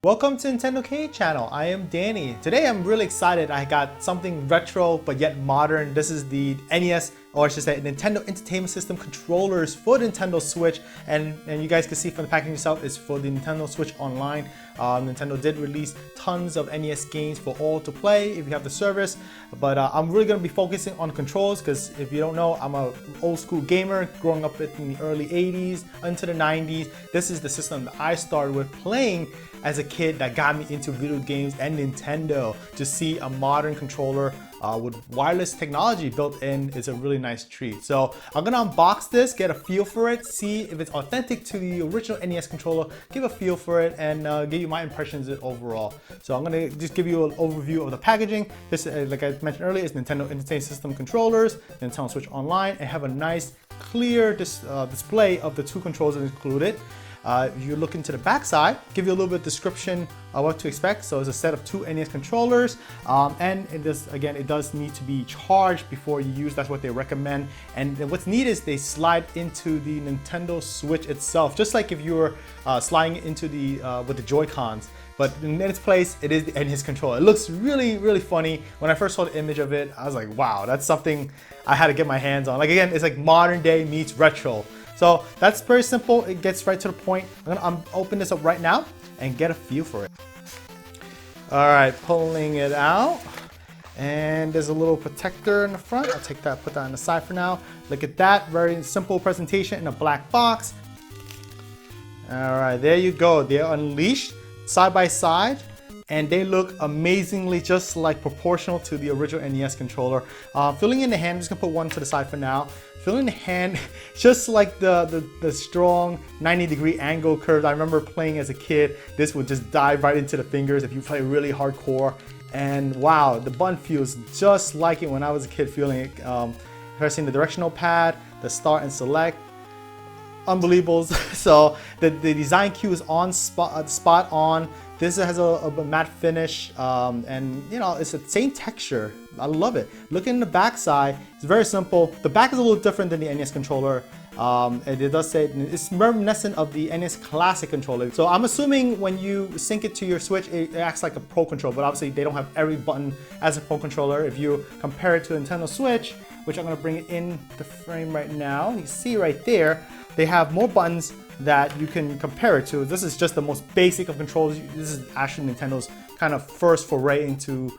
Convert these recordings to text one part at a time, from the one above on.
Welcome to NintendoCade channel. I am Danny. Today I'm really excited. I got something retro but yet modern. This is the NES, or I should say Nintendo Entertainment System Controllers for Nintendo Switch, and you guys can see from the packaging itself, it's for the Nintendo Switch Online. Nintendo did release tons of NES games for all to play if you have the service, but I'm really going to be focusing on controls because if you don't know, I'm a old school gamer growing up in the early 80s into the 90s. This is the system that I started with playing as a kid that got me into video games and Nintendo. To see a modern controller with wireless technology built in is a really nice treat. So I'm gonna unbox this, get a feel for it, see if it's authentic to the original NES controller, give a feel for it, and give you my impressions of it overall. So I'm gonna just give you an overview of the packaging. This, like I mentioned earlier, is Nintendo Entertainment System Controllers, Nintendo Switch Online, and have a nice clear display of the two controls included. If you look into the back side, give you a little bit of description of what to expect. So it's a set of two NES controllers, and it does need to be charged before you use. That's what they recommend. And what's neat is they slide into the Nintendo Switch itself, just like if you were sliding into the with the Joy-Cons. But in its place, it is the NES controller. It looks really, really funny. When I first saw the image of it, I was like, wow, that's something I had to get my hands on. Like, again, it's like modern day meets retro. So that's very simple. It gets right to the point. I'm gonna open this up right now and get a feel for it. All right, pulling it out. And there's a little protector in the front. I'll take that, put that on the side for now. Look at that, very simple presentation in a black box. All right, there you go. They're unleashed side by side, and they look amazingly just like proportional to the original NES controller. Filling in the hand, I'm just gonna put one to the side for now. Filling the hand, just like the strong 90-degree angle curves. I remember playing as a kid, this would just dive right into the fingers if you play really hardcore. And wow, the button feels just like it when I was a kid feeling it. Pressing the directional pad, the start and select, unbelievable. So the design cue is on spot on. This has a matte finish, and you know, it's the same texture. I love it. Look in the back side, it's very simple. The back is a little different than the NES controller. And it does say it's reminiscent of the NES Classic controller. So I'm assuming when you sync it to your Switch, it acts like a Pro controller, but obviously they don't have every button as a Pro controller. If you compare it to Nintendo Switch, which I'm gonna bring it in the frame right now, you see right there, they have more buttons that you can compare it to. This is just the most basic of controls. This is actually Nintendo's kind of first foray into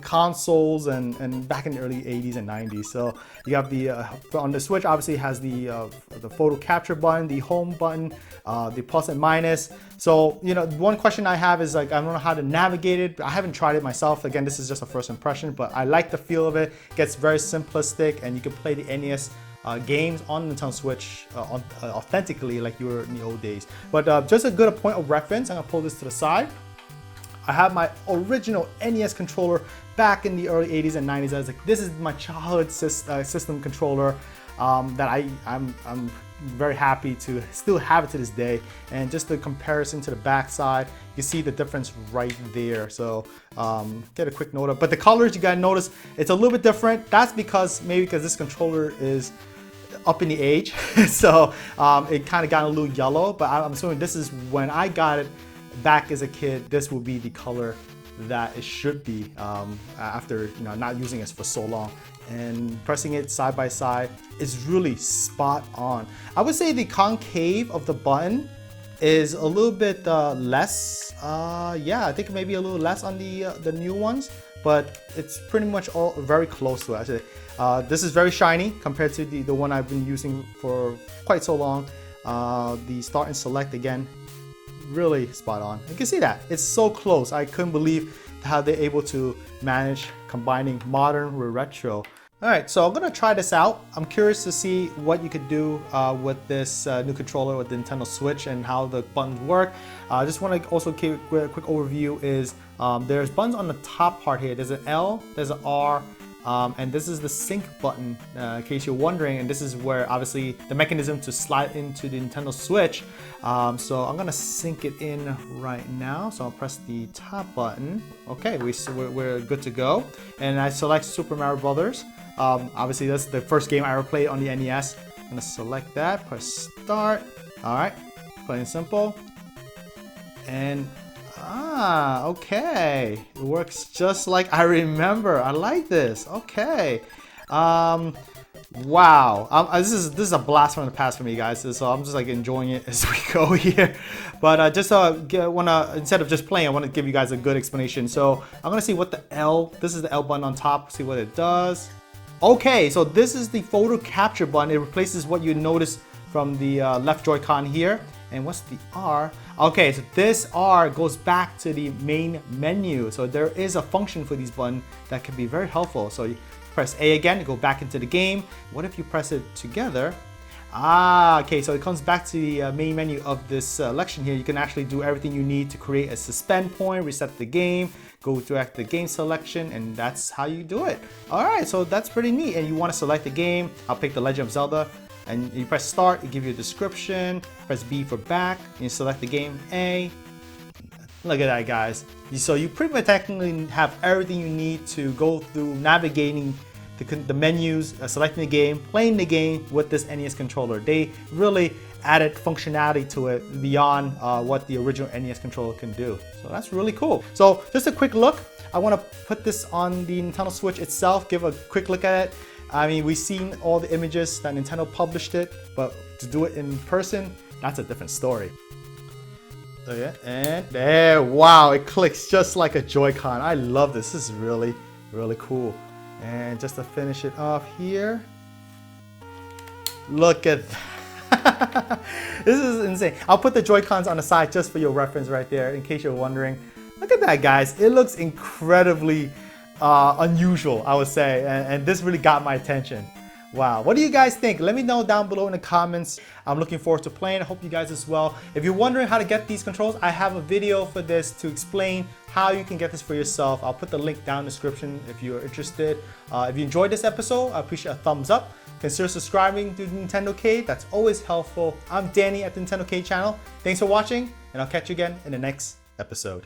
consoles and back in the early 80s and 90s. So you have the on the Switch, obviously it has the photo capture button, the home button, the plus and minus. So you know, one question I have is like, I don't know how to navigate it. I haven't tried it myself. Again, this is just a first impression, but I like the feel of it. It gets very simplistic, and you can play the NES games on Nintendo Switch authentically like you were in the old days. But just a good point of reference, I'm gonna pull this to the side. I have my original NES controller back in the early 80s and 90s. I was like, this is my childhood system controller that I'm very happy to still have it to this day. And just the comparison to the back side, you see the difference right there. So get a quick note of, but the colors, you gotta notice, it's a little bit different. That's because this controller is up in the age. So it kind of got a little yellow, but I'm assuming this is when I got it back as a kid, this will be the color that it should be after not using it for so long. And pressing it side by side is really spot on. I would say the concave of the button is a little bit less. Yeah, I think maybe a little less on the new ones, but it's pretty much all very close to it. Actually, this is very shiny compared to the one I've been using for quite so long. The start and select, again, really spot on. You can see that it's so close. I couldn't believe how they're able to manage combining modern with retro. All right, so I'm gonna try this out. I'm curious to see what you could do with this new controller with the Nintendo Switch and how the buttons work. I just want to also give a quick overview. Is there's buttons on the top part here. There's an L, there's an R, and this is the sync button, in case you're wondering. And this is where obviously the mechanism to slide into the Nintendo Switch. So I'm gonna sync it in right now. So I'll press the top button. Okay, we're good to go. And I select Super Mario Brothers. Obviously that's the first game I ever played on the NES. I'm gonna select that, press start. All right, plain and simple. And Ah, okay. It works just like I remember. I like this. Okay. Wow. This is a blast from the past for me, guys. So I'm just like enjoying it as we go here. But instead of just playing, I want to give you guys a good explanation. So I'm gonna see what this is the L button on top. See what it does. Okay, so this is the photo capture button. It replaces what you notice from the left Joy-Con here. And what's the R? Okay, so this R goes back to the main menu. So there is a function for these buttons that can be very helpful. So you press A again to go back into the game. What if you press it together? Ah, okay, so it comes back to the main menu of this selection here. You can actually do everything you need to create a suspend point, reset the game, go direct the game selection, and that's how you do it. All right, so that's pretty neat. And you want to select the game. I'll pick The Legend of Zelda. And you press start, it gives you a description. Press B for back, and you select the game A. Look at that, guys. So you pretty much technically have everything you need to go through navigating the menus, selecting the game, playing the game with this NES controller. They really added functionality to it beyond what the original NES controller can do. So that's really cool. So just a quick look. I want to put this on the Nintendo Switch itself, give a quick look at it. I mean, we've seen all the images that Nintendo published it, but to do it in person, that's a different story. So yeah, and there, wow, it clicks just like a Joy-Con. I love this. This is really, really cool. And just to finish it off here, look at that. This is insane. I'll put the Joy-Cons on the side just for your reference right there, in case you're wondering. Look at that, guys. It looks incredibly unusual, I would say, and this really got my attention. Wow, what do you guys think? Let me know down below in the comments. I'm looking forward to playing. I hope you guys as well. If you're wondering how to get these controls, I have a video for this to explain how you can get this for yourself. I'll put the link down in the description if you're interested. If you enjoyed this episode, I appreciate a thumbs up. Consider subscribing to NintendoCade. That's always helpful. I'm Danny at the NintendoCade channel. Thanks for watching, and I'll catch you again in the next episode.